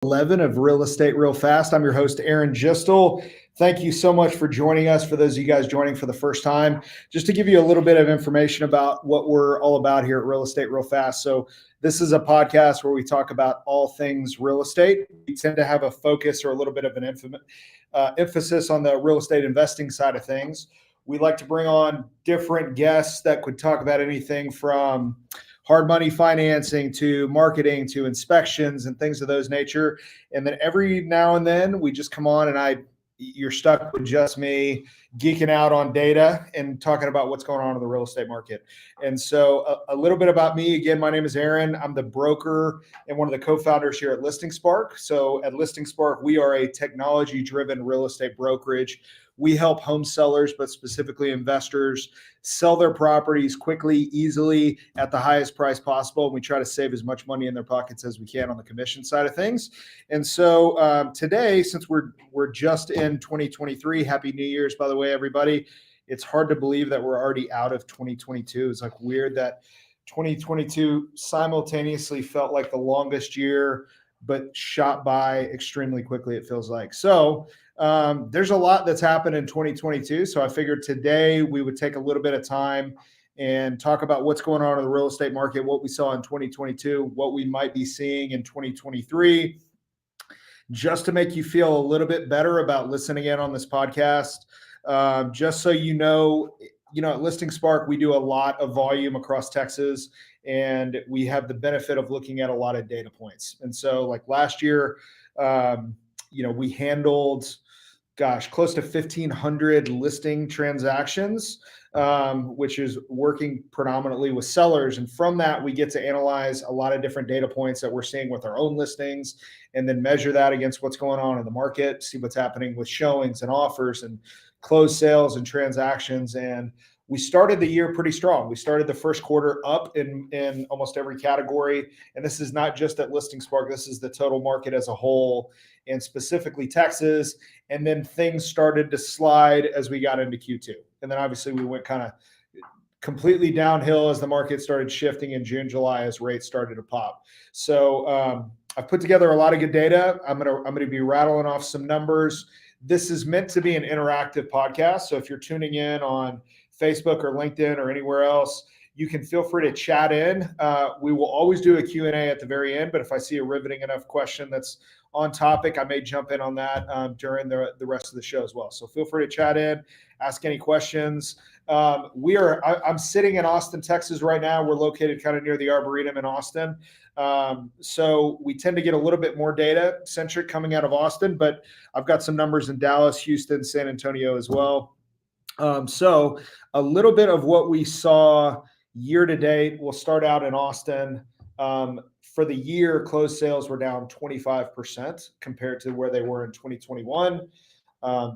11 of Real Estate Real Fast. I'm your host, Aaron Jistel. Thank you so much for joining us. For those of you guys joining for the first time, just to give you a little bit of information about what we're all about here at Real Estate Real Fast. So this is a podcast where we talk about all things real estate. We tend to have a focus or a little bit of an emphasis on the real estate investing side of things. We like to bring on different guests that could talk about anything from hard money financing to marketing to inspections and things of those nature. And then every now and then we just come on and you're stuck with just me geeking out on data and talking about what's going on in the real estate market. And so a little bit about me. Again, my name is Aaron. I'm the broker and one of the co-founders here at ListingSpark. So at ListingSpark, we are a technology-driven real estate brokerage. We help home sellers, but specifically investors, sell their properties quickly, easily, at the highest price possible. And we try to save as much money in their pockets as we can on the commission side of things. And so today, since we're just in 2023, Happy New Year's, by the way, everybody. It's hard to believe that we're already out of 2022. It's like weird that 2022 simultaneously felt like the longest year, but shot by extremely quickly, it feels like. So there's a lot that's happened in 2022. So I figured today we would take a little bit of time and talk about what's going on in the real estate market, what we saw in 2022, what we might be seeing in 2023, just to make you feel a little bit better about listening in on this podcast. Just so you know, at ListingSpark, we do a lot of volume across Texas, and we have the benefit of looking at a lot of data points. And so like last year, we handled, close to 1,500 listing transactions, which is working predominantly with sellers. And from that, we get to analyze a lot of different data points that we're seeing with our own listings, and then measure that against what's going on in the market, see what's happening with showings and offers and closed sales and transactions. And we started the year pretty strong. We started the first quarter up in almost every category. And this is not just at ListingSpark. This is the total market as a whole, and specifically Texas. And then things started to slide as we got into Q2. And then obviously we went kind of completely downhill as the market started shifting in June, July, as rates started to pop. So I've put together a lot of good data. I'm gonna be rattling off some numbers. This is meant to be an interactive podcast. So if you're tuning in on Facebook or LinkedIn or anywhere else, you can feel free to chat in. We will always do a Q&A at the very end, but if I see a riveting enough question that's on topic, I may jump in on that during the rest of the show as well. So feel free to chat in, ask any questions. I'm sitting in Austin, Texas right now. We're located kind of near the Arboretum in Austin. So we tend to get a little bit more data centric coming out of Austin, but I've got some numbers in Dallas, Houston, San Antonio as well. So a little bit of what we saw year to date. We'll start out in Austin. For the year, closed sales were down 25% compared to where they were in 2021.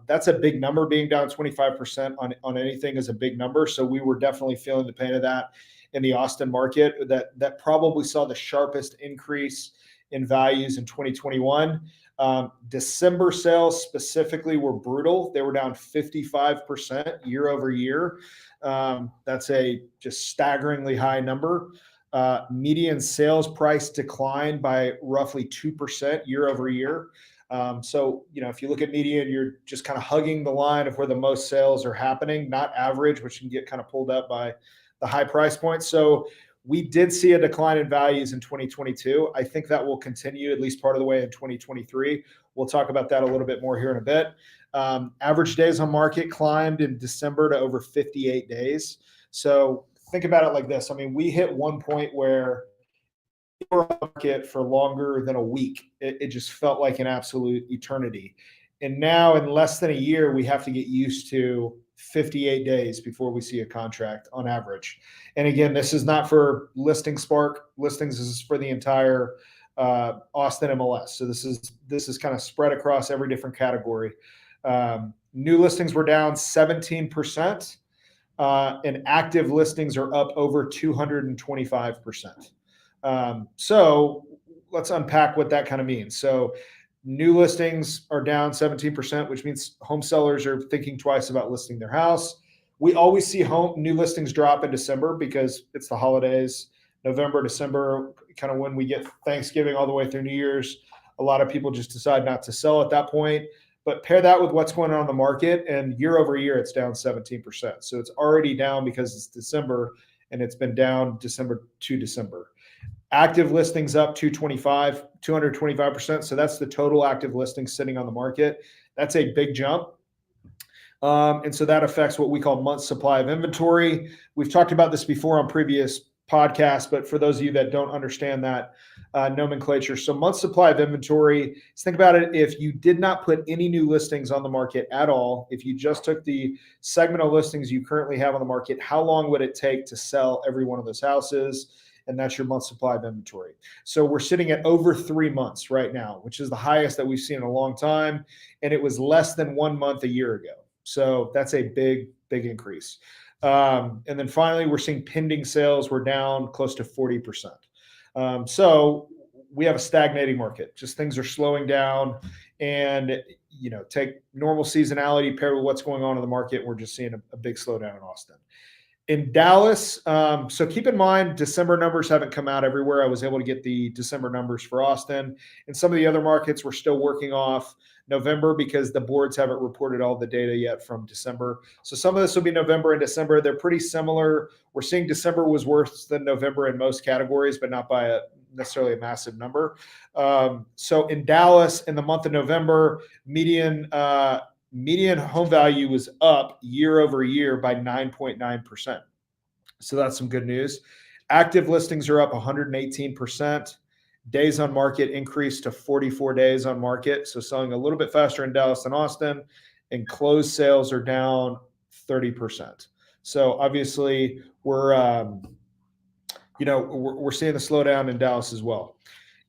That's a big number. Being down 25% on anything is a big number. So we were definitely feeling the pain of that in the Austin market. That probably saw the sharpest increase in values in 2021. December sales specifically were brutal. They were down 55% year over year. That's a just staggeringly high number. Median sales price declined by roughly 2% year over year. So, if you look at median, you're just kind of hugging the line of where the most sales are happening, not average, which can get kind of pulled up by the high price points. So we did see a decline in values in 2022. I think that will continue at least part of the way in 2023. We'll talk about that a little bit more here in a bit. Average days on market climbed in December to over 58 days. So think about it like this. I mean, we hit one point where we were on the market for longer than a week. It just felt like an absolute eternity. And now in less than a year, we have to get used to 58 days before we see a contract on average. And again, this is not for ListingSpark listings. This is for the entire Austin MLS. So this is kind of spread across every different category. New listings were down 17%, and active listings are up over 225%. So let's unpack what that kind of means. So new listings are down 17%, which means home sellers are thinking twice about listing their house. We always see new listings drop in December because it's the holidays. November, December, kind of when we get Thanksgiving all the way through New Year's. A lot of people just decide not to sell at that point. But pair that with what's going on in the market, and year over year, it's down 17%. So it's already down because it's December, and it's been down December to December. Active listings up 225%. So that's the total active listings sitting on the market. That's a big jump. And so that affects what we call months supply of inventory. We've talked about this before on previous podcasts, but for those of you that don't understand that nomenclature, so months supply of inventory, think about it. If you did not put any new listings on the market at all, if you just took the segment of listings you currently have on the market, how long would it take to sell every one of those houses? And that's your month supply of inventory. So we're sitting at over 3 months right now, which is the highest that we've seen in a long time. And it was less than 1 month a year ago. So that's a big, big increase. And then finally, we're seeing pending sales. We're down close to 40%. So we have a stagnating market. Just things are slowing down, and take normal seasonality paired with what's going on in the market. We're just seeing a big slowdown in Austin. In Dallas, so keep in mind, December numbers haven't come out everywhere. I was able to get the December numbers for Austin. In some of the other markets, we're still working off November because the boards haven't reported all the data yet from December. So some of this will be November and December. They're pretty similar. We're seeing December was worse than November in most categories, but not by necessarily a massive number. So in Dallas, in the month of November, median home value was up year over year by 9.9%. So that's some good news. Active listings are up 118%. Days on market increased to 44 days on market. So selling a little bit faster in Dallas than Austin, and closed sales are down 30%. So obviously we're seeing the slowdown in Dallas as well.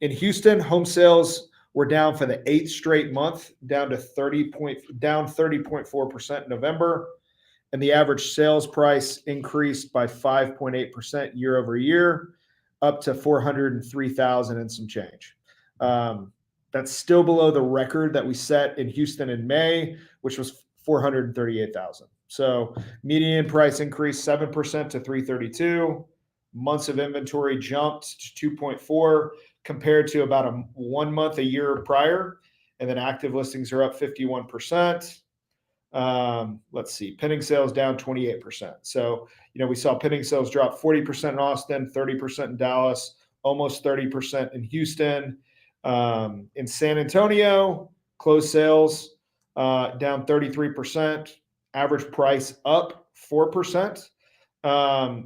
In Houston, home sales were down for the 8th straight month, down 30.4% in November. And the average sales price increased by 5.8% year over year, up to $403,000 and some change. That's still below the record that we set in Houston in May, which was $438,000. So median price increased 7% to $332,000. Months of inventory jumped to 2.4 compared to about 1 month a year prior. And then active listings are up 51%. Let's see, pending sales down 28%. So, we saw pending sales drop 40% in Austin, 30% in Dallas, almost 30% in Houston. In San Antonio, closed sales down 33%, average price up 4%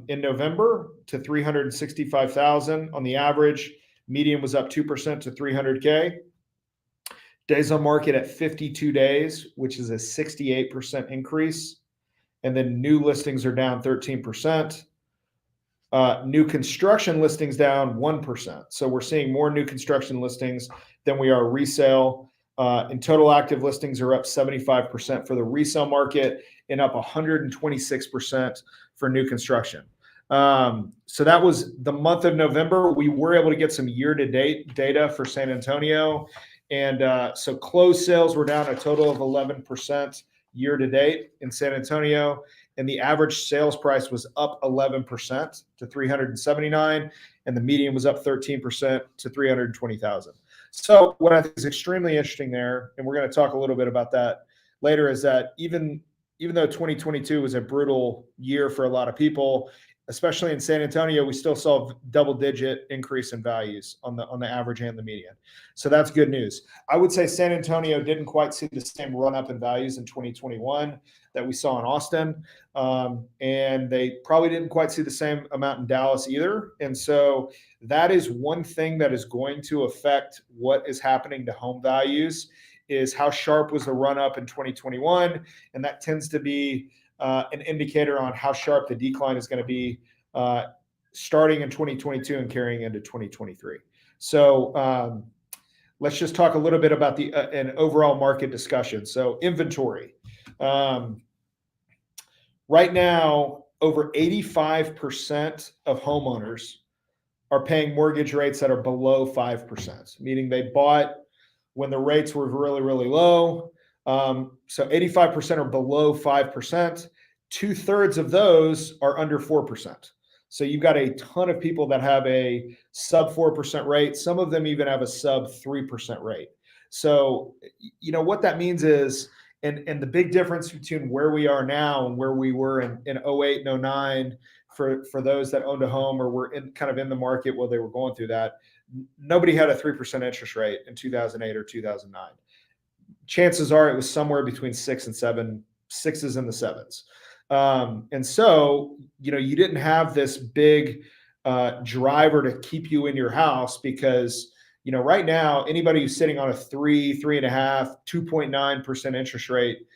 in November to $365,000 on the average. Median was up 2% to $300K. Days on market at 52 days, which is a 68% increase. And then new listings are down 13%. New construction listings down 1%. So we're seeing more new construction listings than we are resale. In total, active listings are up 75% for the resale market and up 126% for new construction. So that was the month of November. We were able to get some year-to-date data for San Antonio. And so closed sales were down a total of 11% year-to-date in San Antonio. And the average sales price was up 11% to $379,000. And the median was up 13% to $320,000. So what I think is extremely interesting there, and we're going to talk a little bit about that later, is that even though 2022 was a brutal year for a lot of people, especially in San Antonio, we still saw double-digit increase in values on the average and the median. So that's good news. I would say San Antonio didn't quite see the same run-up in values in 2021 that we saw in Austin, and they probably didn't quite see the same amount in Dallas either. And so that is one thing that is going to affect what is happening to home values, is how sharp was the run-up in 2021, and that tends to be an indicator on how sharp the decline is going to be starting in 2022 and carrying into 2023. So let's just talk a little bit about an overall market discussion. So inventory. Right now, over 85% of homeowners are paying mortgage rates that are below 5%, meaning they bought when the rates were really, really low. So 85% are below 5%. 2/3 of those are under 4%. So you've got a ton of people that have a sub 4% rate. Some of them even have a sub 3% rate. So, what that means is, and the big difference between where we are now and where we were in 08 and 09 for those that owned a home or were kind of in the market while they were going through that, nobody had a 3% interest rate in 2008 or 2009. Chances are it was somewhere between 6 and 7, sixes and the sevens. And so, you didn't have this big driver to keep you in your house because, right now, anybody who's sitting on a 3.5, 2.9% interest rate,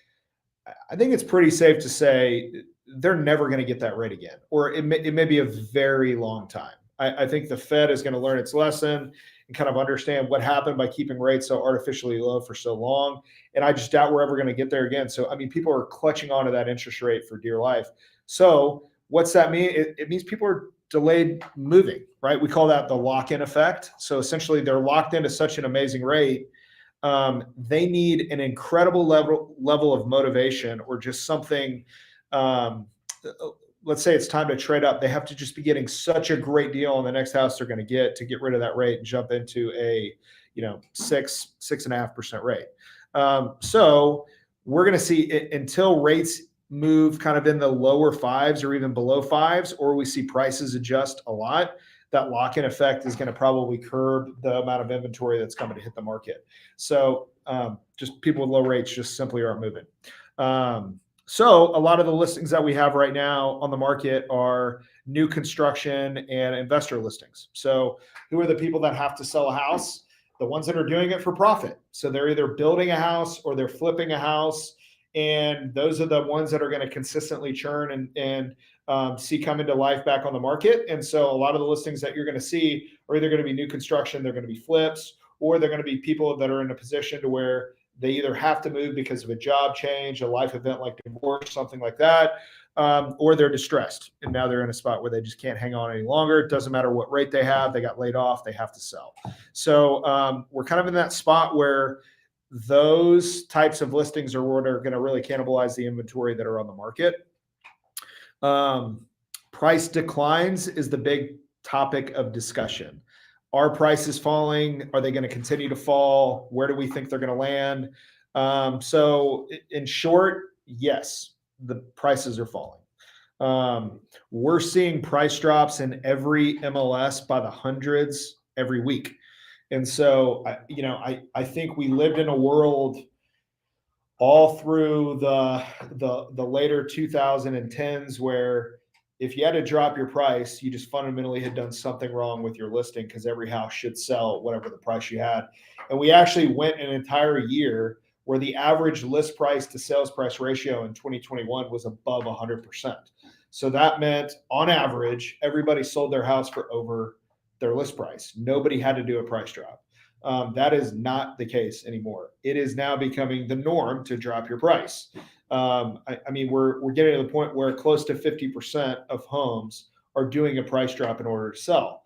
I think it's pretty safe to say they're never going to get that rate again, or it may be a very long time. I think the Fed is going to learn its lesson and kind of understand what happened by keeping rates so artificially low for so long. And I just doubt we're ever going to get there again. So, people are clutching onto that interest rate for dear life. So what's that mean? It means people are delayed moving, right? We call that the lock-in effect. So essentially they're locked into such an amazing rate. They need an incredible level of motivation or just something. Let's say it's time to trade up. They have to just be getting such a great deal on the next house they're going to get rid of that rate and jump into a 6.5% rate. So we're going to see it until rates move kind of in the lower fives or even below fives, or we see prices adjust a lot. That lock-in effect is going to probably curb the amount of inventory that's coming to hit the market. So just people with low rates just simply aren't moving. So a lot of the listings that we have right now on the market are new construction and investor listings. So who are the people that have to sell a house? The ones that are doing it for profit. So they're either building a house or they're flipping a house. And those are the ones that are going to consistently churn and see come into life back on the market. And so a lot of the listings that you're going to see are either going to be new construction, they're going to be flips, or they're going to be people that are in a position to where they either have to move because of a job change, a life event like divorce, something like that, or they're distressed. And now they're in a spot where they just can't hang on any longer. It doesn't matter what rate they have. They got laid off. They have to sell. So we're kind of in that spot where those types of listings are what are going to really cannibalize the inventory that are on the market. Price declines is the big topic of discussion. Are prices falling? Are they going to continue to fall? Where do we think they're going to land? So in short, yes, the prices are falling. We're seeing price drops in every MLS by the hundreds every week. And so, I think we lived in a world all through the later 2010s where if you had to drop your price, you just fundamentally had done something wrong with your listing because every house should sell whatever the price you had. And we actually went an entire year where the average list price to sales price ratio in 2021 was above 100%. So that meant on average, everybody sold their house for over their list price. Nobody had to do a price drop. That is not the case anymore. It is now becoming the norm to drop your price. We're getting to the point where close to 50% of homes are doing a price drop in order to sell.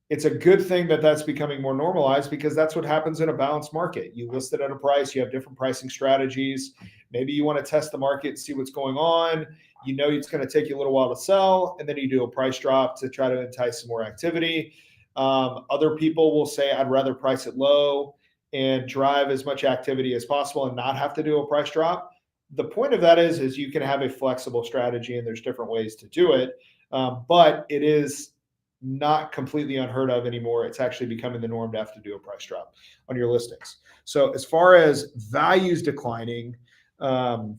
It's a good thing that that's becoming more normalized because that's what happens in a balanced market. You list it at a price, you have different pricing strategies. Maybe you want to test the market and see what's going on. It's going to take you a little while to sell, and then you do a price drop to try to entice some more activity. Other people will say, I'd rather price it low and drive as much activity as possible and not have to do a price drop. The point of that is you can have a flexible strategy and there's different ways to do it. But it is not completely unheard of anymore. It's actually becoming the norm to have to do a price drop on your listings. So as far as values declining, kind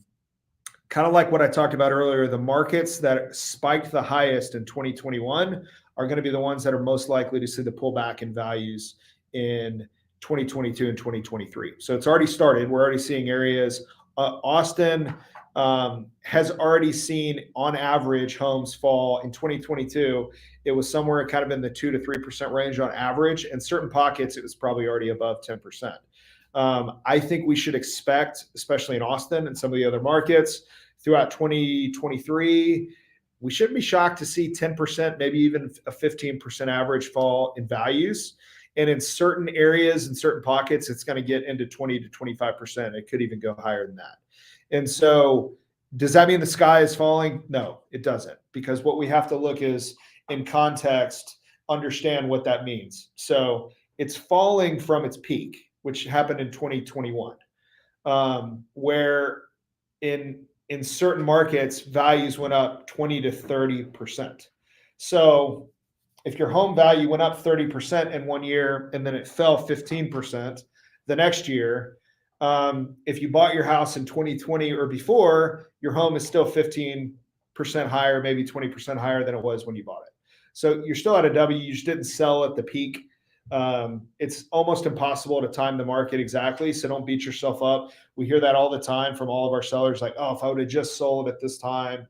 of like what I talked about earlier, the markets that spiked the highest in 2021 are going to be the ones that are most likely to see the pullback in values in 2022 and 2023. So it's already started. We're already seeing areas. Austin has already seen on average homes fall in 2022. It was somewhere kind of in the 2 to 3% range on average. In certain pockets, it was probably already above 10%. I think we should expect, especially in Austin and some of the other markets, throughout 2023, we shouldn't be shocked to see 10%, maybe even a 15% average fall in values. And in certain areas, in certain pockets, it's going to get into 20 to 25%. It could even go higher than that. And so does that mean the sky is falling? No, it doesn't. Because what we have to look is in context, understand what that means. So it's falling from its peak, which happened in 2021, where in certain markets, values went up 20 to 30%. So if your home value went up 30% in 1 year and then it fell 15% the next year, if you bought your house in 2020 or before, your home is still 15% higher, maybe 20% higher than it was when you bought it. So you're still at a W, you just didn't sell at the peak. It's almost impossible to time the market exactly, so don't beat yourself up. We hear that all the time from all of our sellers, like, oh, if I would have just sold at this time,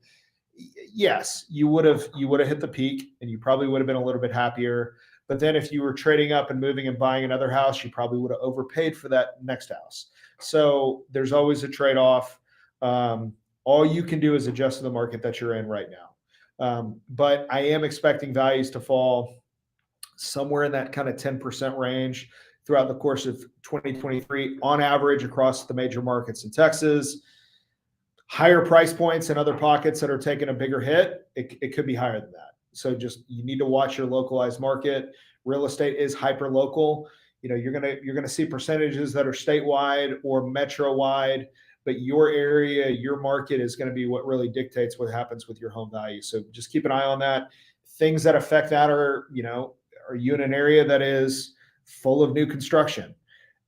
yes, you would have hit the peak and you probably would have been a little bit happier. But then if you were trading up and moving and buying another house, you probably would have overpaid for that next house. So there's always a trade-off. All you can do is adjust to the market that you're in right now. But I am expecting values to fall somewhere in that kind of 10% range throughout the course of 2023 on average across the major markets in Texas. Higher price points in other pockets that are taking a bigger hit, it could be higher than that. So just, you need to watch your localized market. Real estate is hyper local. You know, you're gonna see percentages that are statewide or metro wide, but your area, your market is going to be what really dictates what happens with your home value. So just keep an eye on that. Things that affect that are, are you in an area that is full of new construction?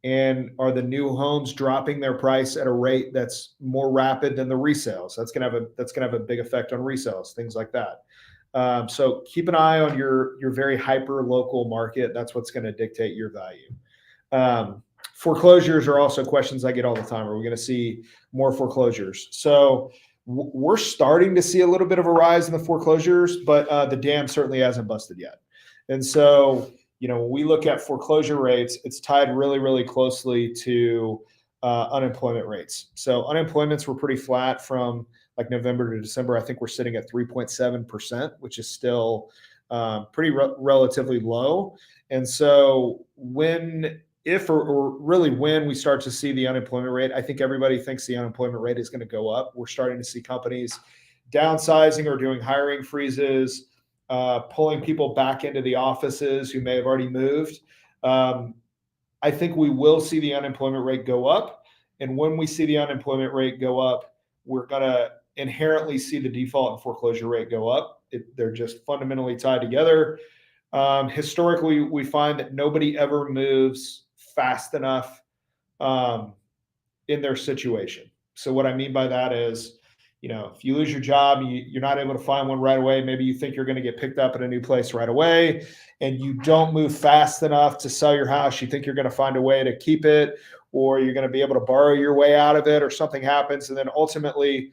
And are the new homes dropping their price at a rate that's more rapid than the resales? That's gonna have a big effect on resales, things like that. So keep an eye on your very hyper local market. That's what's going to dictate your value. Foreclosures are also questions I get all the time. Are we going to see more foreclosures? So we're starting to see a little bit of a rise in the foreclosures, but the dam certainly hasn't busted yet. And so, when we look at foreclosure rates, it's tied really, really closely to unemployment rates. So unemployments were pretty flat from like November to December. I think we're sitting at 3.7%, which is still pretty relatively low. And so when we start to see the unemployment rate, I think everybody thinks the unemployment rate is going to go up. We're starting to see companies downsizing or doing hiring freezes, pulling people back into the offices who may have already moved. I think we will see the unemployment rate go up. And when we see the unemployment rate go up, we're going to inherently see the default and foreclosure rate go up. They're just fundamentally tied together. Historically, we find that nobody ever moves fast enough in their situation. So what I mean by that is, if you lose your job, you're not able to find one right away. Maybe you think you're going to get picked up at a new place right away, and you don't move fast enough to sell your house. You think you're going to find a way to keep it, or you're going to be able to borrow your way out of it, or something happens. And then ultimately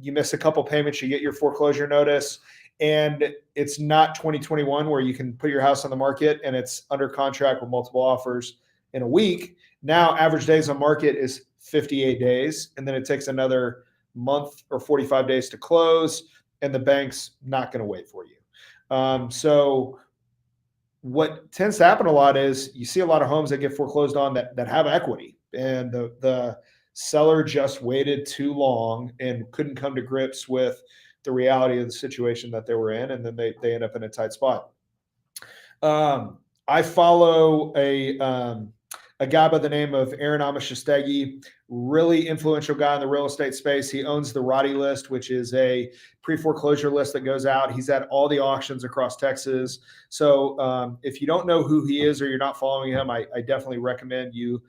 you miss a couple payments, you get your foreclosure notice, and it's not 2021 where you can put your house on the market and it's under contract with multiple offers in a week. Now, average days on market is 58 days. And then it takes another month or 45 days to close, and the bank's not going to wait for you. So what tends to happen a lot is you see a lot of homes that get foreclosed on that have equity, and the seller just waited too long and couldn't come to grips with the reality of the situation that they were in, and then they end up in a tight spot. I follow a guy by the name of Aaron Amishastegi, really influential guy in the real estate space. He owns the Roddy list, which is a pre-foreclosure list that goes out. He's at all the auctions across Texas. So if you don't know who he is or you're not following him, I definitely recommend you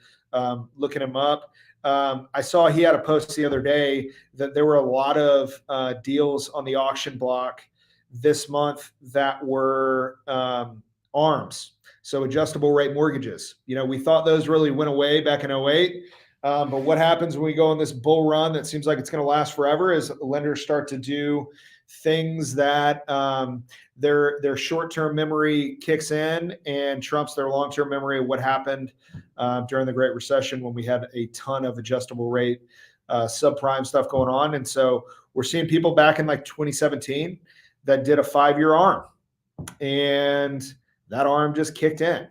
looking him up. I saw he had a post the other day that there were a lot of deals on the auction block this month that were ARMs. So adjustable rate mortgages. We thought those really went away back in 2008. But what happens when we go on this bull run that seems like it's going to last forever is lenders start to do things that their short-term memory kicks in and trumps their long-term memory of what happened during the Great Recession, when we had a ton of adjustable rate subprime stuff going on. And so we're seeing people back in like 2017 that did a 5-year ARM, and that ARM just kicked in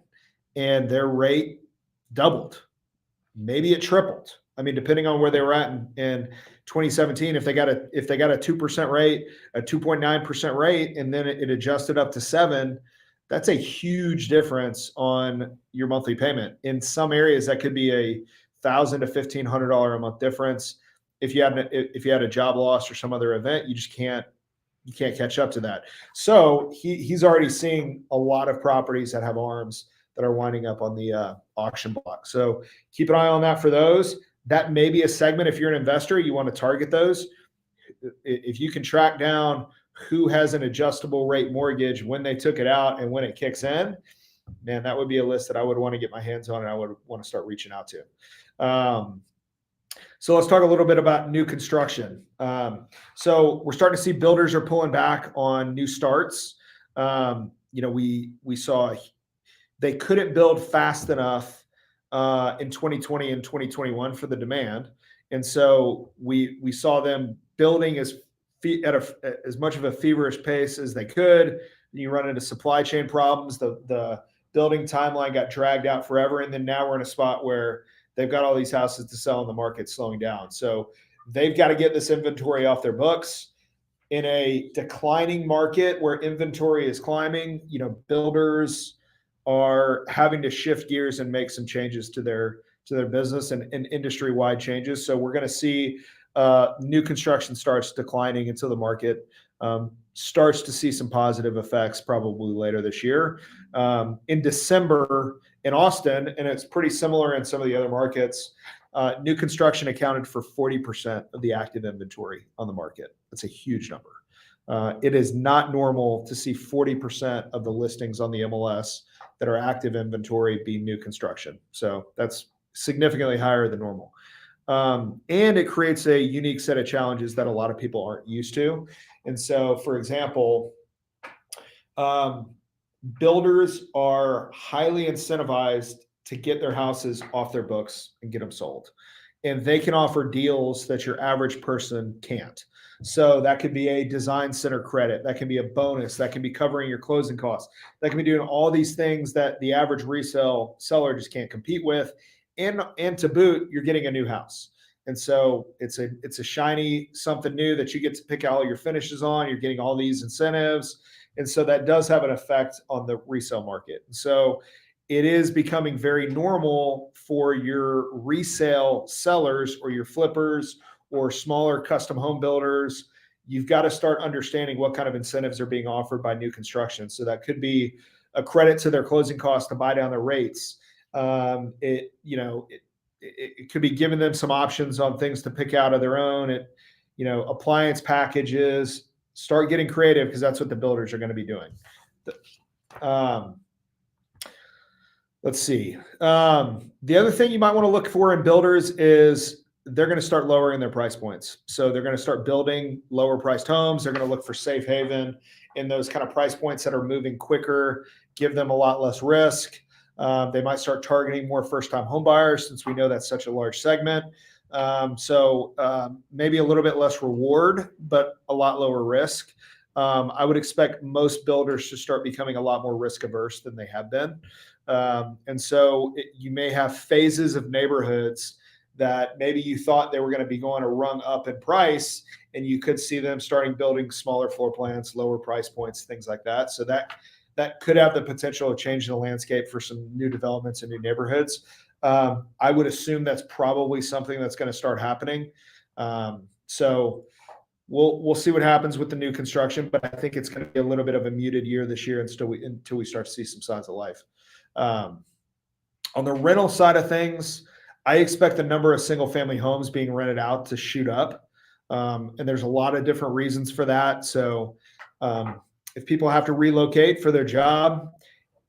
and their rate doubled. Maybe it tripled. I mean, depending on where they were at in 2017, if they got a 2% rate, a 2.9% rate, and then it adjusted up to 7, that's a huge difference on your monthly payment. In some areas, that could be $1,000 to $1,500 a month difference. If you had a job loss or some other event, you can't catch up to that. So he's already seeing a lot of properties that have arms that are winding up on the auction block. So keep an eye on that for those. That may be a segment. If you're an investor, you want to target those. If you can track down who has an adjustable rate mortgage, when they took it out and when it kicks in, man, that would be a list that I would want to get my hands on and I would want to start reaching out to. So let's talk a little bit about new construction. So we're starting to see builders are pulling back on new starts. We saw they couldn't build fast enough in 2020 and 2021 for the demand, and so we saw them building as much of a feverish pace as they could. You run into supply chain problems. The building timeline got dragged out forever, and then now we're in a spot where they've got all these houses to sell and the market's slowing down. So they've got to get this inventory off their books. In a declining market where inventory is climbing, builders are having to shift gears and make some changes to their business and industry-wide changes. So we're going to see new construction starts declining until the market starts to see some positive effects probably later this year. In December in Austin, and it's pretty similar in some of the other markets, new construction accounted for 40% of the active inventory on the market. That's a huge number. It is not normal to see 40% of the listings on the MLS that are active inventory be new construction. So that's significantly higher than normal. And it creates a unique set of challenges that a lot of people aren't used to. And so, for example, builders are highly incentivized to get their houses off their books and get them sold. And they can offer deals that your average person can't. So that could be a design center credit. That can be a bonus. That can be covering your closing costs. That can be doing all these things that the average resale seller just can't compete with. And to boot, you're getting a new house. And so it's a shiny something new that you get to pick out all your finishes on. You're getting all these incentives. And so that does have an effect on the resale market. So it is becoming very normal for your resale sellers or your flippers or smaller custom home builders. You've got to start understanding what kind of incentives are being offered by new construction. So that could be a credit to their closing costs to buy down their rates. It could be giving them some options on things to pick out of their own. Appliance packages. Start getting creative because that's what the builders are going to be doing. Let's see. The other thing you might want to look for in builders is they're going to start lowering their price points. So they're going to start building lower priced homes. They're going to look for safe haven in those kind of price points that are moving quicker, give them a lot less risk. They might start targeting more first-time home buyers since we know that's such a large segment. So maybe a little bit less reward, but a lot lower risk. I would expect most builders to start becoming a lot more risk averse than they have been. And so you may have phases of neighborhoods that maybe you thought they were going to be going a rung up in price, and you could see them starting building smaller floor plans, lower price points, things like that. So that could have the potential of changing the landscape for some new developments and new neighborhoods. I would assume that's probably something that's going to start happening. So we'll see what happens with the new construction, but I think it's going to be a little bit of a muted year this year until we start to see some signs of life. On the rental side of things, I expect the number of single family homes being rented out to shoot up. And there's a lot of different reasons for that. So if people have to relocate for their job,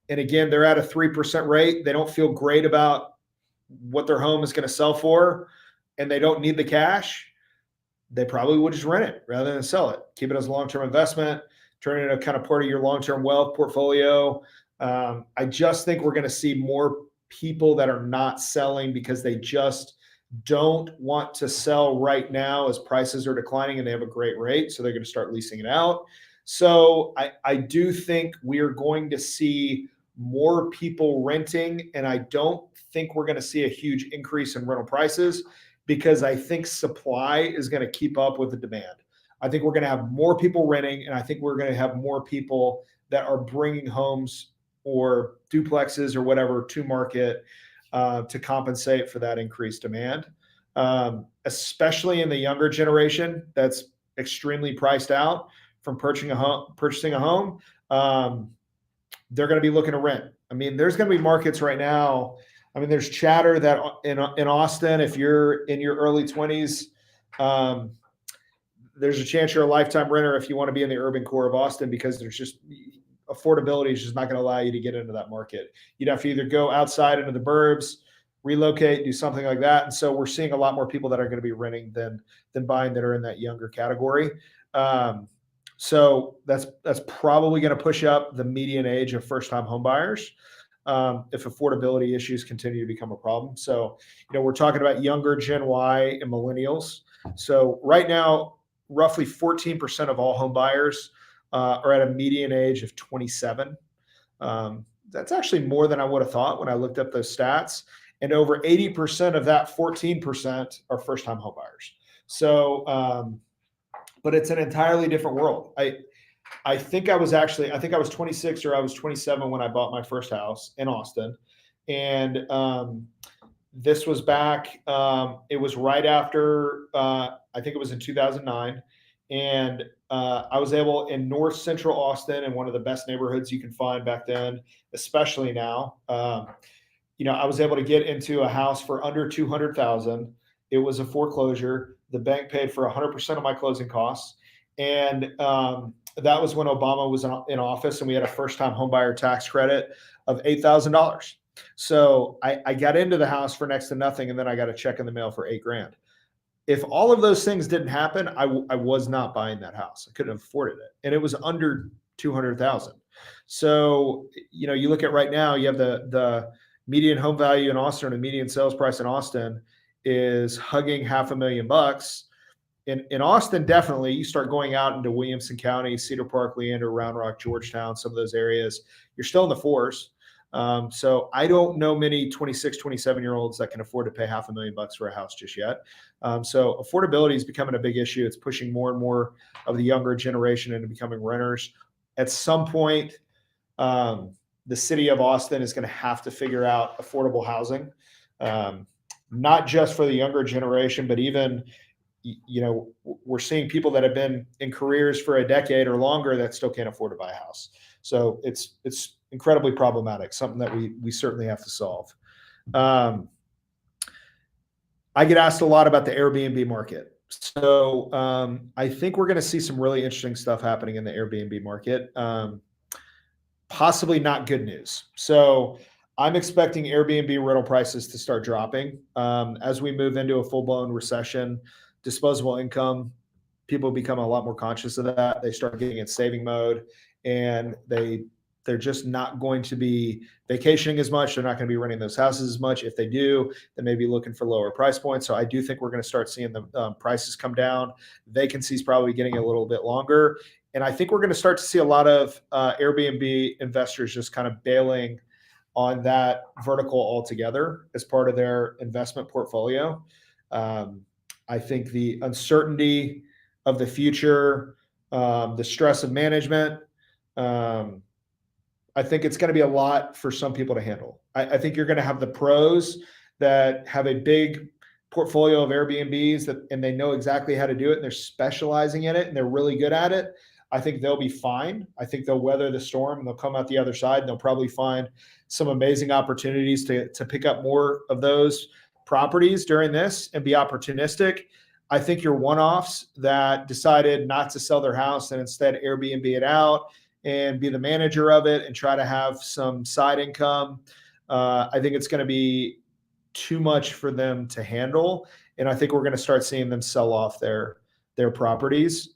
and again, they're at a 3% rate, they don't feel great about what their home is going to sell for, and they don't need the cash, they probably would just rent it rather than sell it. Keep it as a long-term investment, turn it into kind of part of your long-term wealth portfolio. I just think we're going to see more people that are not selling because they just don't want to sell right now as prices are declining and they have a great rate. So they're going to start leasing it out. So I do think we are going to see more people renting, and I don't think we're going to see a huge increase in rental prices. because I think supply is going to keep up with the demand. I think we're going to have more people renting, and I think we're going to have more people that are bringing homes or duplexes or whatever to market to compensate for that increased demand, especially in the younger generation that's extremely priced out from purchasing a home. They're going to be looking to rent. I mean, there's going to be markets right now. I mean, there's chatter that in Austin, if you're in your early 20s, there's a chance you're a lifetime renter if you want to be in the urban core of Austin, because there's just affordability is just not going to allow you to get into that market. You'd have to either go outside into the burbs, relocate, do something like that. And so we're seeing a lot more people that are going to be renting than buying that are in that younger category. So that's probably going to push up the median age of first-time home buyers if affordability issues continue to become a problem. So, we're talking about younger Gen Y and millennials. So right now, roughly 14% of all home buyers are at a median age of 27. That's actually more than I would have thought when I looked up those stats. And over 80% of that 14% are first-time home buyers. So, but it's an entirely different world. I think I was 26 or I was 27 when I bought my first house in Austin. And this was back, it was right after, I think it was in 2009. And I was able in North Central Austin, in one of the best neighborhoods you can find back then, especially now. I was able to get into a house for under $200,000. It was a foreclosure. The bank paid for 100% of my closing costs. And that was when Obama was in office, and we had a first-time homebuyer tax credit of $8,000. So I got into the house for next to nothing, and then I got a check in the mail for $8,000. If all of those things didn't happen, I was not buying that house. I couldn't have afforded it, and it was under $200,000. So you look at right now, you have the median home value in Austin, or the median sales price in Austin is hugging $500,000. In Austin, definitely, you start going out into Williamson County, Cedar Park, Leander, Round Rock, Georgetown, some of those areas, you're still in the fours. So I don't know many 26, 27-year-olds that can afford to pay $500,000 for a house just yet. So affordability is becoming a big issue. It's pushing more and more of the younger generation into becoming renters. At some point, the city of Austin is going to have to figure out affordable housing, not just for the younger generation, but even we're seeing people that have been in careers for a decade or longer that still can't afford to buy a house. So it's incredibly problematic, something that we certainly have to solve. I get asked a lot about the Airbnb market. So I think we're going to see some really interesting stuff happening in the Airbnb market. Possibly not good news. So I'm expecting Airbnb rental prices to start dropping as we move into a full-blown recession. Disposable income, people become a lot more conscious of that. They start getting in saving mode, and they're just not going to be vacationing as much. They're not going to be renting those houses as much. If they do, they may be looking for lower price points. So I do think we're going to start seeing the prices come down. Vacancy is probably getting a little bit longer. And I think we're going to start to see a lot of Airbnb investors just kind of bailing on that vertical altogether as part of their investment portfolio. I think the uncertainty of the future, the stress of management, I think it's going to be a lot for some people to handle. I think you're going to have the pros that have a big portfolio of Airbnbs and they know exactly how to do it, and they're specializing in it and they're really good at it. I think they'll be fine. I think they'll weather the storm and they'll come out the other side, and they'll probably find some amazing opportunities to pick up more of those properties during this and be opportunistic. I think your one-offs that decided not to sell their house and instead Airbnb it out and be the manager of it and try to have some side income, I think it's going to be too much for them to handle. And I think we're going to start seeing them sell off their properties.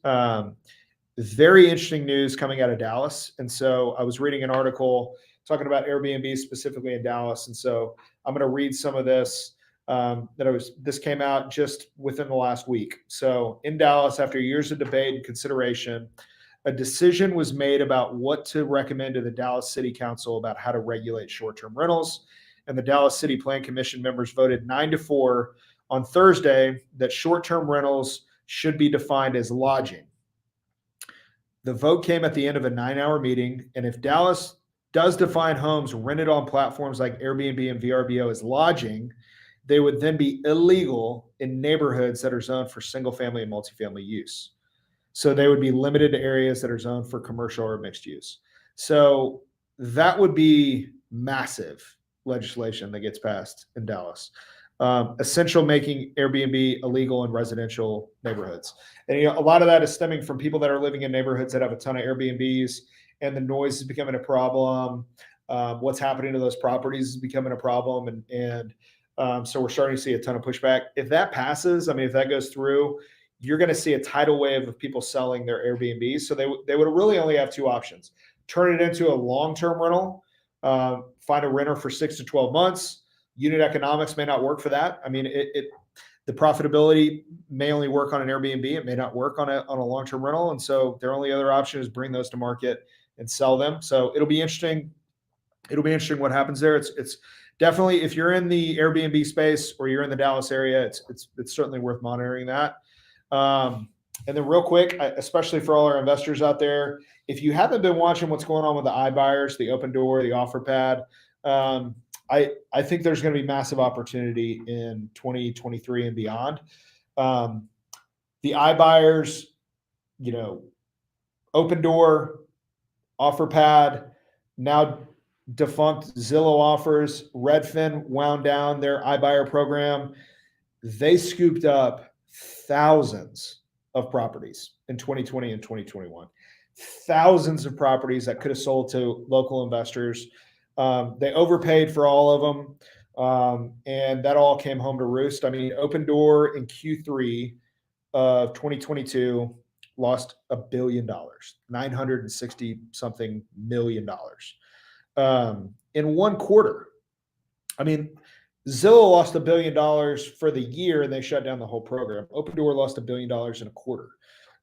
Very interesting news coming out of Dallas. And so I was reading an article talking about Airbnb specifically in Dallas. And so I'm going to read some of this. This came out just within the last week. So in Dallas, after years of debate and consideration, a decision was made about what to recommend to the Dallas City Council about how to regulate short-term rentals. And the Dallas City Plan Commission members voted 9-4 on Thursday that short-term rentals should be defined as lodging. The vote came at the end of a 9-hour meeting, and if Dallas does define homes rented on platforms like Airbnb and VRBO as lodging, they would then be illegal in neighborhoods that are zoned for single-family and multifamily use. So they would be limited to areas that are zoned for commercial or mixed use. So that would be massive legislation that gets passed in Dallas. Essential making Airbnb illegal in residential neighborhoods. And a lot of that is stemming from people that are living in neighborhoods that have a ton of Airbnbs, and the noise is becoming a problem. What's happening to those properties is becoming a problem. So we're starting to see a ton of pushback. If that passes, if that goes through, you're going to see a tidal wave of people selling their Airbnbs. So they would really only have two options: turn it into a long-term rental, find a renter for 6 to 12 months. Unit economics may not work for that. The profitability may only work on an Airbnb. It may not work on a long-term rental. And so their only other option is bring those to market and sell them. So it'll be interesting. It'll be interesting what happens there. It's definitely, if you're in the Airbnb space or you're in the Dallas area, it's certainly worth monitoring that. And then real quick, especially for all our investors out there, if you haven't been watching what's going on with the iBuyers, the Open Door, the Offer Pad, I think there's going to be massive opportunity in 2023 and beyond. The iBuyers, Open Door, Offer Pad, now defunct Zillow Offers, Redfin wound down their iBuyer program. They scooped up thousands of properties in 2020 and 2021. Thousands of properties that could have sold to local investors. They overpaid for all of them, and that all came home to roost. Open Door in Q3 of 2022 lost $1 billion, $960 something million in one quarter. Zillow lost $1 billion for the year, and they shut down the whole program. Open Door lost $1 billion in a quarter.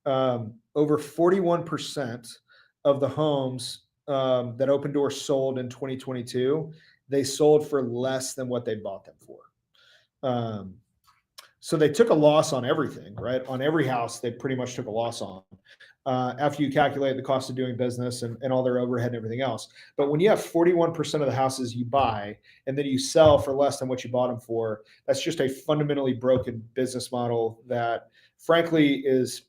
Over 41% of the homes that Open Door sold in 2022, they sold for less than what they bought them for. So they took a loss on everything, right? On every house, they pretty much took a loss on after you calculate the cost of doing business and all their overhead and everything else. But when you have 41% of the houses you buy and then you sell for less than what you bought them for, that's just a fundamentally broken business model that, frankly, is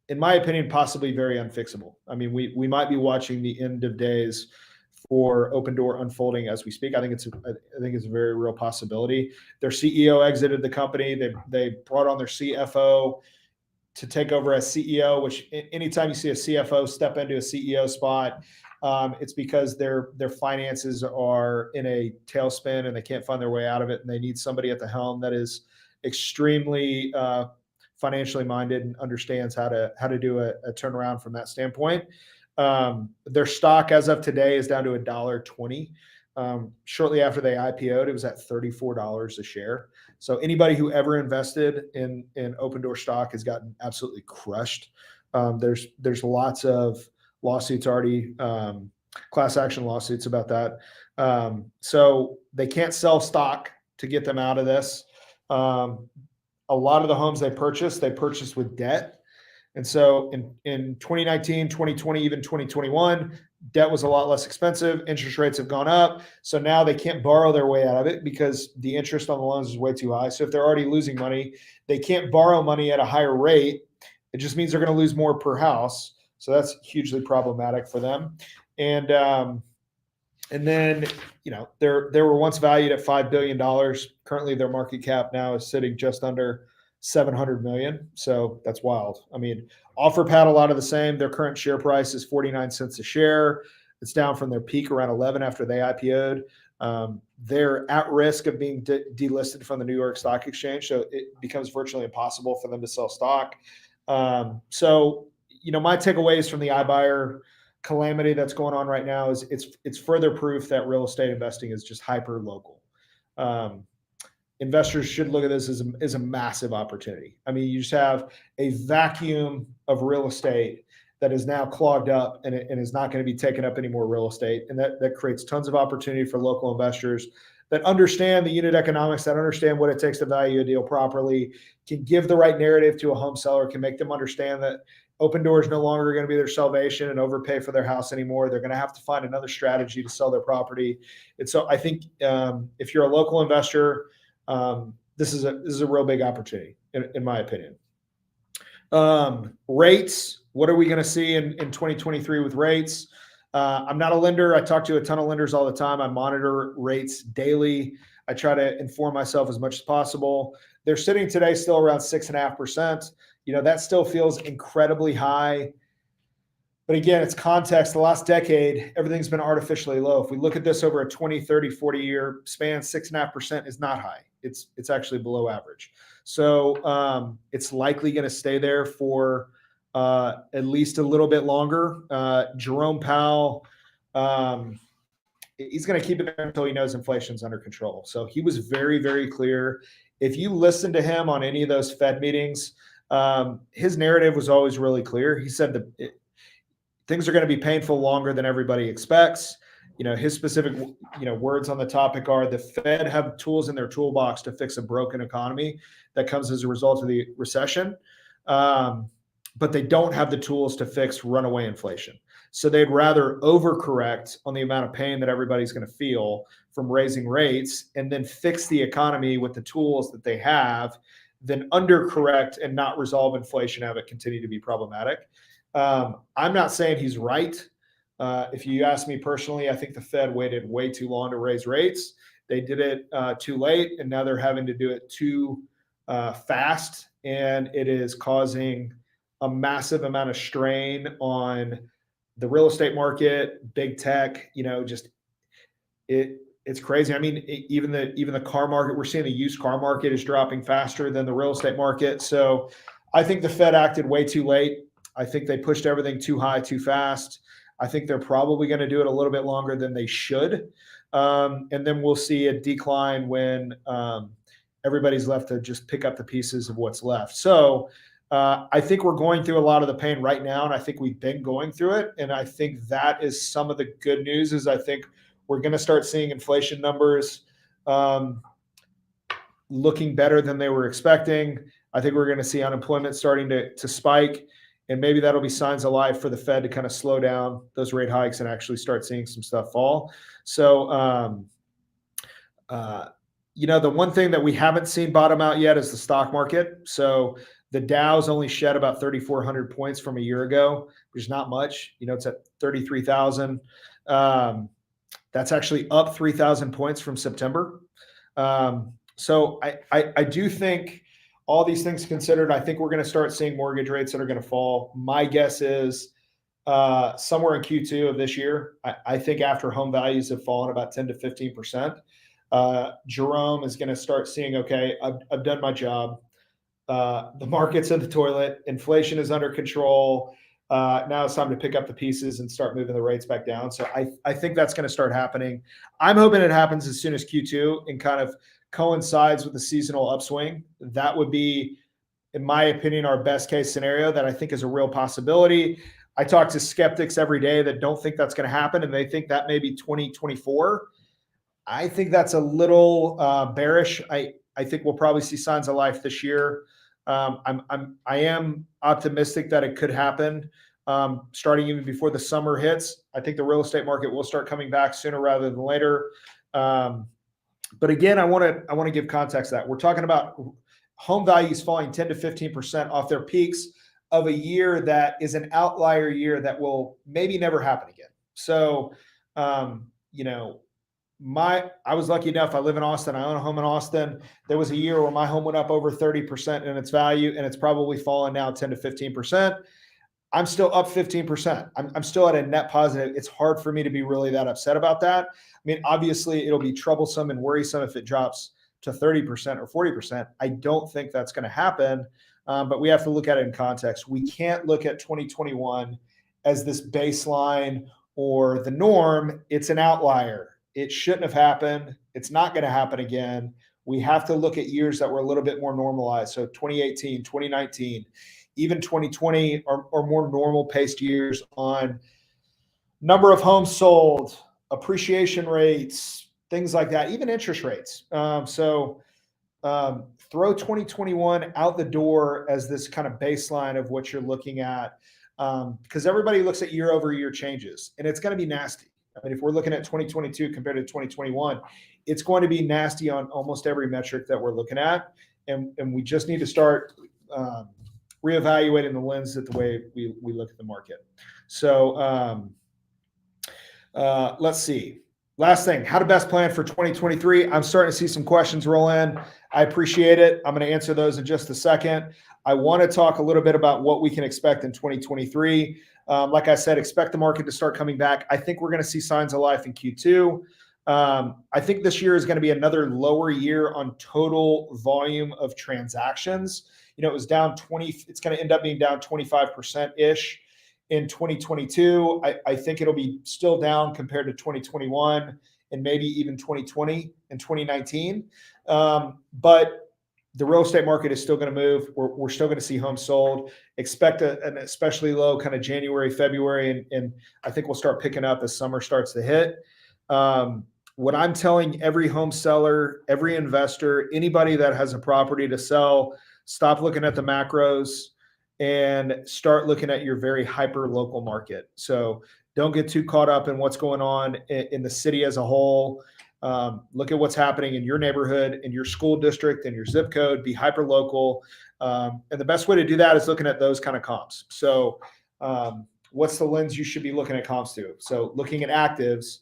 in my opinion, possibly very unfixable. We might be watching the end of days for Open Door unfolding as we speak. I think it's a very real possibility. Their CEO exited the company. They brought on their CFO to take over as CEO, which anytime you see a CFO step into a CEO spot, it's because their finances are in a tailspin and they can't find their way out of it. And they need somebody at the helm that is extremely financially minded and understands how to do a turnaround from that standpoint. Their stock as of today is down to $1.20. Shortly after they IPO'd, it was at $34 a share. So anybody who ever invested in Open Door stock has gotten absolutely crushed. There's lots of lawsuits already, class action lawsuits about that. So they can't sell stock to get them out of this. A lot of the homes they purchased with debt. And so in 2019, 2020, even 2021, debt was a lot less expensive. Interest rates have gone up. So now they can't borrow their way out of it because the interest on the loans is way too high. So if they're already losing money, they can't borrow money at a higher rate. It just means they're going to lose more per house. So that's hugely problematic for them. And then, they were once valued at $5 billion. Currently, their market cap now is sitting just under 700 million. So that's wild. OfferPad, a lot of the same. Their current share price is 49 cents a share. It's down from their peak around 11 after they IPO'd. They're at risk of being delisted from the New York Stock Exchange. So it becomes virtually impossible for them to sell stock. So my takeaways from the iBuyer calamity that's going on right now is it's further proof that real estate investing is just hyper local. Investors should look at this as a massive opportunity. You just have a vacuum of real estate that is now clogged up and is not going to be taking up any more real estate. And that creates tons of opportunity for local investors. that understand the unit economics, that understand what it takes to value a deal properly, can give the right narrative to a home seller, can make them understand that Opendoor is no longer going to be their salvation and overpay for their house anymore. They're going to have to find another strategy to sell their property. And so I think if you're a local investor, this is a real big opportunity, in my opinion. Rates, what are we going to see in 2023 with rates? I'm not a lender. I talk to a ton of lenders all the time. I monitor rates daily. I try to inform myself as much as possible. They're sitting today still around 6.5%. That still feels incredibly high. But again, it's context. The last decade, everything's been artificially low. If we look at this over a 20, 30, 40-year span, 6.5% is not high. It's actually below average. So it's likely going to stay there for at least a little bit longer. Jerome Powell, he's going to keep it there until he knows inflation's under control. So he was very, very clear. If you listen to him on any of those Fed meetings, his narrative was always really clear. He said that things are going to be painful longer than everybody expects. His specific, words on the topic are the Fed have tools in their toolbox to fix a broken economy that comes as a result of the recession. But they don't have the tools to fix runaway inflation. So they'd rather overcorrect on the amount of pain that everybody's going to feel from raising rates and then fix the economy with the tools that they have than undercorrect and not resolve inflation, have it continue to be problematic. I'm not saying he's right. If you ask me personally, I think the Fed waited way too long to raise rates. They did it too late, and now they're having to do it too fast, and it is causing a massive amount of strain on the real estate market, big tech. It's crazy. I mean, even the car market, we're seeing the used car market is dropping faster than the real estate market. So I think the Fed acted way too late. I think they pushed everything too high, too fast. I think they're probably going to do it a little bit longer than they should. And then we'll see a decline when everybody's left to just pick up the pieces of what's left. So I think we're going through a lot of the pain right now, and I think we've been going through it. And I think that is some of the good news is I think we're going to start seeing inflation numbers looking better than they were expecting. I think we're going to see unemployment starting to spike. And maybe that'll be signs of life for the Fed to kind of slow down those rate hikes and actually start seeing some stuff fall. So, the one thing that we haven't seen bottom out yet is the stock market. So the Dow's only shed about 3,400 points from a year ago, which is not much. It's at 33,000. That's actually up 3,000 points from September. So I do think, all these things considered, I think we're going to start seeing mortgage rates that are going to fall. My guess is somewhere in Q2 of this year. I think after home values have fallen about 10 to 15%, Jerome is going to start seeing, okay, I've done my job. The market's in the toilet. Inflation is under control. Now it's time to pick up the pieces and start moving the rates back down. So I think that's going to start happening. I'm hoping it happens as soon as Q2 and kind of coincides with the seasonal upswing. That would be, in my opinion, our best case scenario that I think is a real possibility. I talk to skeptics every day that don't think that's going to happen, and they think that may be 2024. I think that's a little bearish. I think we'll probably see signs of life this year. I am optimistic that it could happen starting even before the summer hits. I think the real estate market will start coming back sooner rather than later. But again, I want to give context to that. We're talking about home values falling 10 to 15% off their peaks of a year that is an outlier year that will maybe never happen again. So, I was lucky enough. I live in Austin. I own a home in Austin. There was a year where my home went up over 30% in its value, and it's probably fallen now 10 to 15%. I'm still up 15%. I'm still at a net positive. It's hard for me to be really that upset about that. I mean, obviously, it'll be troublesome and worrisome if it drops to 30% or 40%. I don't think that's going to happen, but we have to look at it in context. We can't look at 2021 as this baseline or the norm. It's an outlier. It shouldn't have happened. It's not going to happen again. We have to look at years that were a little bit more normalized. So 2018, 2019, even 2020 are more normal paced years on number of homes sold, appreciation rates, things like that, even interest rates. Throw 2021 out the door as this kind of baseline of what you're looking at, because everybody looks at year over year changes, and it's going to be nasty. I mean, if we're looking at 2022 compared to 2021, it's going to be nasty on almost every metric that we're looking at, and we just need to start reevaluating the lens at the way we look at the market. So let's see. Last thing, how to best plan for 2023. I'm starting to see some questions roll in. I appreciate it. I'm going to answer those in just a second. I want to talk a little bit about what we can expect in 2023. Like I said, expect the market to start coming back. I think we're going to see signs of life in Q2. I think this year is going to be another lower year on total volume of transactions. It was down 20. It's going to end up being down 25%-ish. In 2022, I think it'll be still down compared to 2021 and maybe even 2020 and 2019. But the real estate market is still going to move. We're still going to see homes sold. Expect an especially low kind of January, February, and I think we'll start picking up as summer starts to hit. What I'm telling every home seller, every investor, anybody that has a property to sell, stop looking at the macros and start looking at your very hyper local market. So don't get too caught up in what's going on in the city as a whole. Look at what's happening in your neighborhood, in your school district, in your zip code. Be hyper local. And the best way to do that is looking at those kind of comps. So what's the lens you should be looking at comps to? So looking at actives.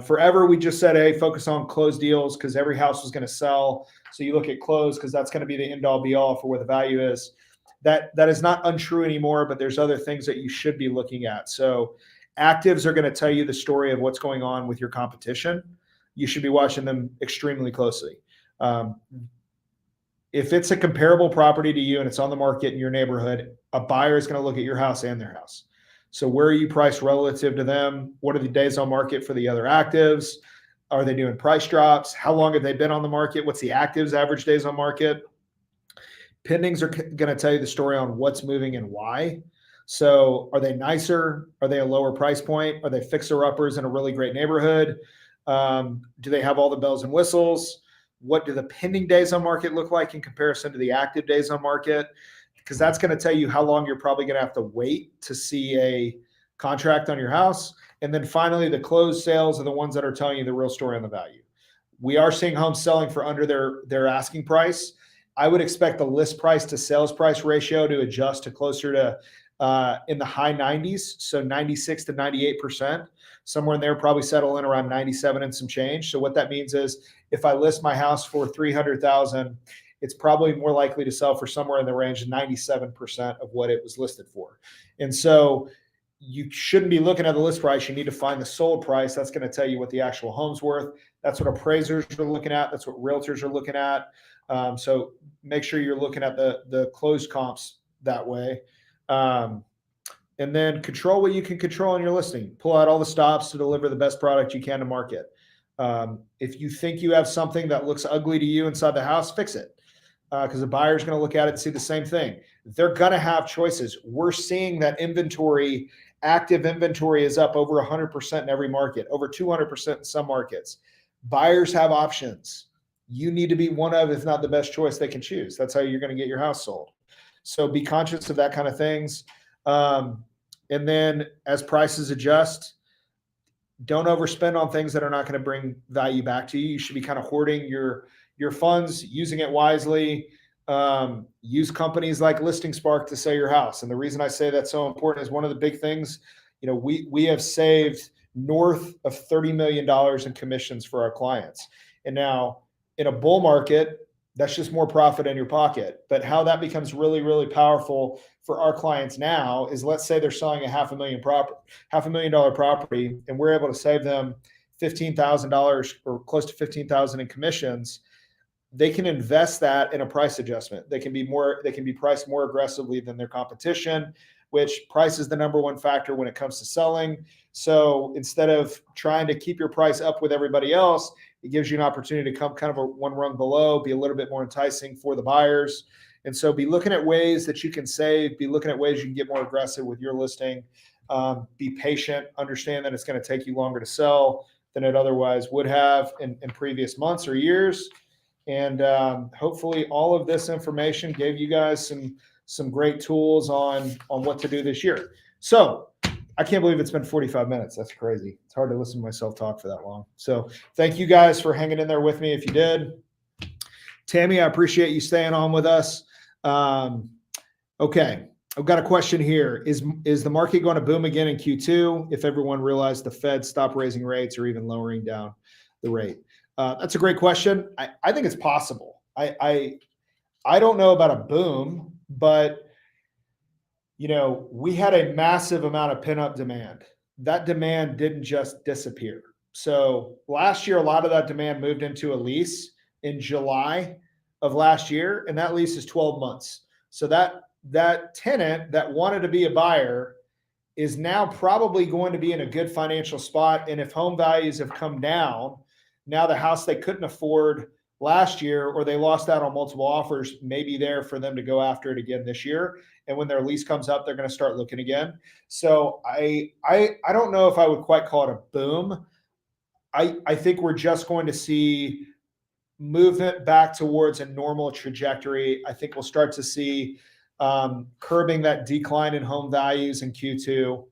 Forever, we just said, hey, focus on closed deals because every house was going to sell. So you look at closed because that's going to be the end all be all for where the value is. That is not untrue anymore, but there's other things that you should be looking at. So actives are going to tell you the story of what's going on with your competition. You should be watching them extremely closely. If it's a comparable property to you and it's on the market in your neighborhood, a buyer is going to look at your house and their house. So where are you priced relative to them? What are the days on market for the other actives? Are they doing price drops? How long have they been on the market? What's the actives average days on market? Pendings are going to tell you the story on what's moving and why. So are they nicer? Are they a lower price point? Are they fixer-uppers in a really great neighborhood? Do they have all the bells and whistles? What do the pending days on market look like in comparison to the active days on market? Because that's going to tell you how long you're probably going to have to wait to see a contract on your house. And then finally, the closed sales are the ones that are telling you the real story on the value. We are seeing homes selling for under their asking price. I would expect the list price to sales price ratio to adjust to closer to in the high 90s, so 96 to 98%. Somewhere in there, probably settle in around 97 and some change. So what that means is if I list my house for $300,000, it's probably more likely to sell for somewhere in the range of 97% of what it was listed for. And so you shouldn't be looking at the list price. You need to find the sold price. That's going to tell you what the actual home's worth. That's what appraisers are looking at. That's what realtors are looking at. So make sure you're looking at the closed comps that way. And then control what you can control in your listing. Pull out all the stops to deliver the best product you can to market. If you think you have something that looks ugly to you inside the house, fix it. Because the buyer's going to look at it and see the same thing. They're going to have choices. We're seeing that inventory, active inventory is up over 100% in every market, over 200% in some markets. Buyers have options. You need to be one of, if not the best choice they can choose. That's how you're going to get your house sold. So be conscious of that kind of things. And then as prices adjust, don't overspend on things that are not going to bring value back to you. You should be kind of hoarding your funds, using it wisely. Use companies like ListingSpark to sell your house. And the reason I say that's so important is one of the big things, we have saved north of $30 million in commissions for our clients. And now in a bull market, that's just more profit in your pocket. But how that becomes really, really powerful for our clients now is, let's say they're selling a $500,000 property, and we're able to save them $15,000 or close to $15,000 in commissions. They can invest that in a price adjustment. They can be priced more aggressively than their competition, which price is the number one factor when it comes to selling. So instead of trying to keep your price up with everybody else, it gives you an opportunity to come kind of one rung below, be a little bit more enticing for the buyers. And so be looking at ways that you can save, be looking at ways you can get more aggressive with your listing. Be patient, understand that it's going to take you longer to sell. than it otherwise would have in previous months or years. And hopefully all of this information gave you guys some great tools on what to do this year. So I can't believe it's been 45 minutes. That's crazy. It's hard to listen to myself talk for that long. So thank you guys for hanging in there with me if you did. Tammy, I appreciate you staying on with us. Okay, I've got a question here. Is the market going to boom again in Q2 if everyone realized the Fed stopped raising rates or even lowering down the rate? That's a great question. I think it's possible. I don't know about a boom, but we had a massive amount of pent-up demand. That demand didn't just disappear. So last year, a lot of that demand moved into a lease in July of last year, and that lease is 12 months. So that tenant that wanted to be a buyer is now probably going to be in a good financial spot. And if home values have come down, now the house they couldn't afford last year, or they lost out on multiple offers, may be there for them to go after it again this year. And when their lease comes up, they're going to start looking again. So I don't know if I would quite call it a boom. I think we're just going to see movement back towards a normal trajectory. I think we'll start to see curbing that decline in home values in Q2.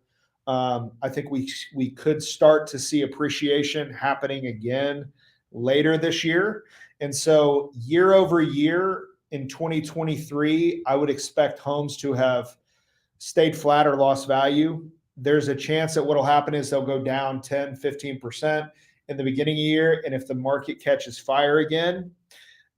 I think we could start to see appreciation happening again later this year. And so year over year in 2023, I would expect homes to have stayed flat or lost value. There's a chance that what'll happen is they'll go down 10, 15% in the beginning of the year. And if the market catches fire again,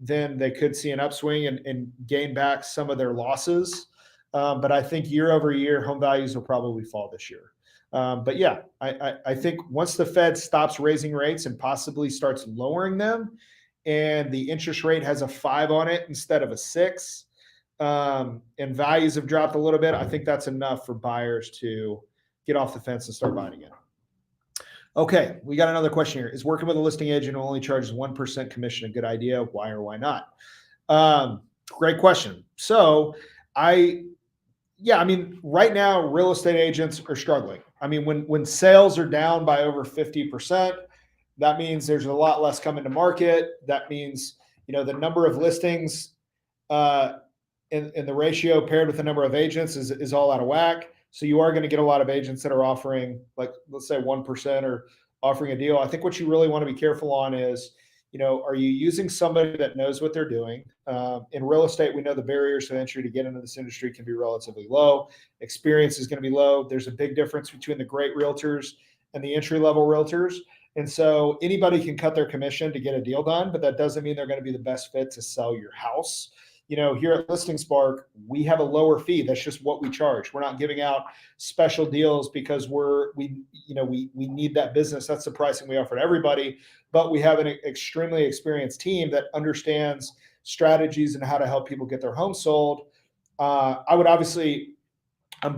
then they could see an upswing and gain back some of their losses. But I think year over year, home values will probably fall this year. But yeah, I think once the Fed stops raising rates and possibly starts lowering them, and the interest rate has a 5 on it instead of a 6, and values have dropped a little bit, I think that's enough for buyers to get off the fence and start buying again. Okay, we got another question here. Is working with a listing agent who only charges 1% commission a good idea? Why or why not? Great question. So right now, real estate agents are struggling. I mean, when sales are down by over 50%, that means there's a lot less coming to market. That means, the number of listings and the ratio paired with the number of agents is all out of whack. So you are going to get a lot of agents that are offering, like, let's say 1% or offering a deal. I think what you really want to be careful on is, are you using somebody that knows what they're doing? In real estate, we know the barriers to entry to get into this industry can be relatively low. Experience is going to be low. There's a big difference between the great realtors and the entry-level realtors. And so anybody can cut their commission to get a deal done, but that doesn't mean they're going to be the best fit to sell your house. Here at ListingSpark, we have a lower fee. That's just what we charge. We're not giving out special deals because we need that business. That's the pricing we offer to everybody. But we have an extremely experienced team that understands strategies and how to help people get their home sold. I'm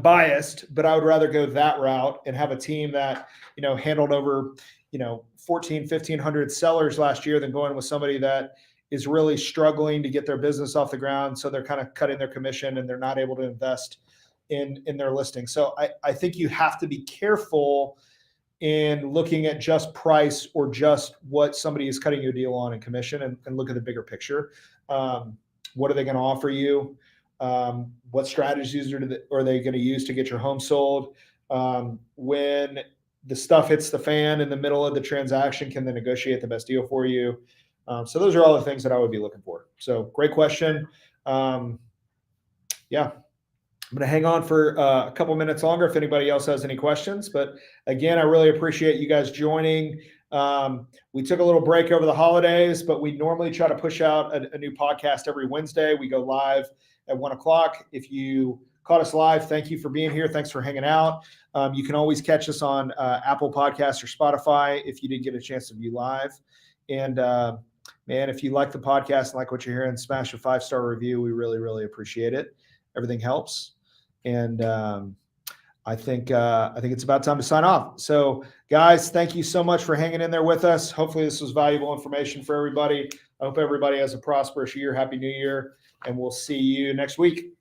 biased, but I would rather go that route and have a team that, handled over, 1,500 sellers last year than going with somebody that is really struggling to get their business off the ground. So they're kind of cutting their commission and they're not able to invest in their listing. So I think you have to be careful in looking at just price or just what somebody is cutting you a deal on in commission, and look at the bigger picture. What are they going to offer you? What strategies are they going to use to get your home sold? When the stuff hits the fan in the middle of the transaction, can they negotiate the best deal for you? So those are all the things that I would be looking for. So great question. I'm going to hang on for a couple minutes longer if anybody else has any questions. But again, I really appreciate you guys joining. We took a little break over the holidays, but we normally try to push out a new podcast every Wednesday. We go live at 1:00. If you caught us live, thank you for being here. Thanks for hanging out. You can always catch us on Apple Podcasts or Spotify if you didn't get a chance to view live. And man, if you like the podcast and like what you're hearing, smash a 5-star review. We really, really appreciate it. Everything helps. And I think it's about time to sign off. So guys, thank you so much for hanging in there with us. Hopefully this was valuable information for everybody. I hope everybody has a prosperous year. Happy New Year. And we'll see you next week.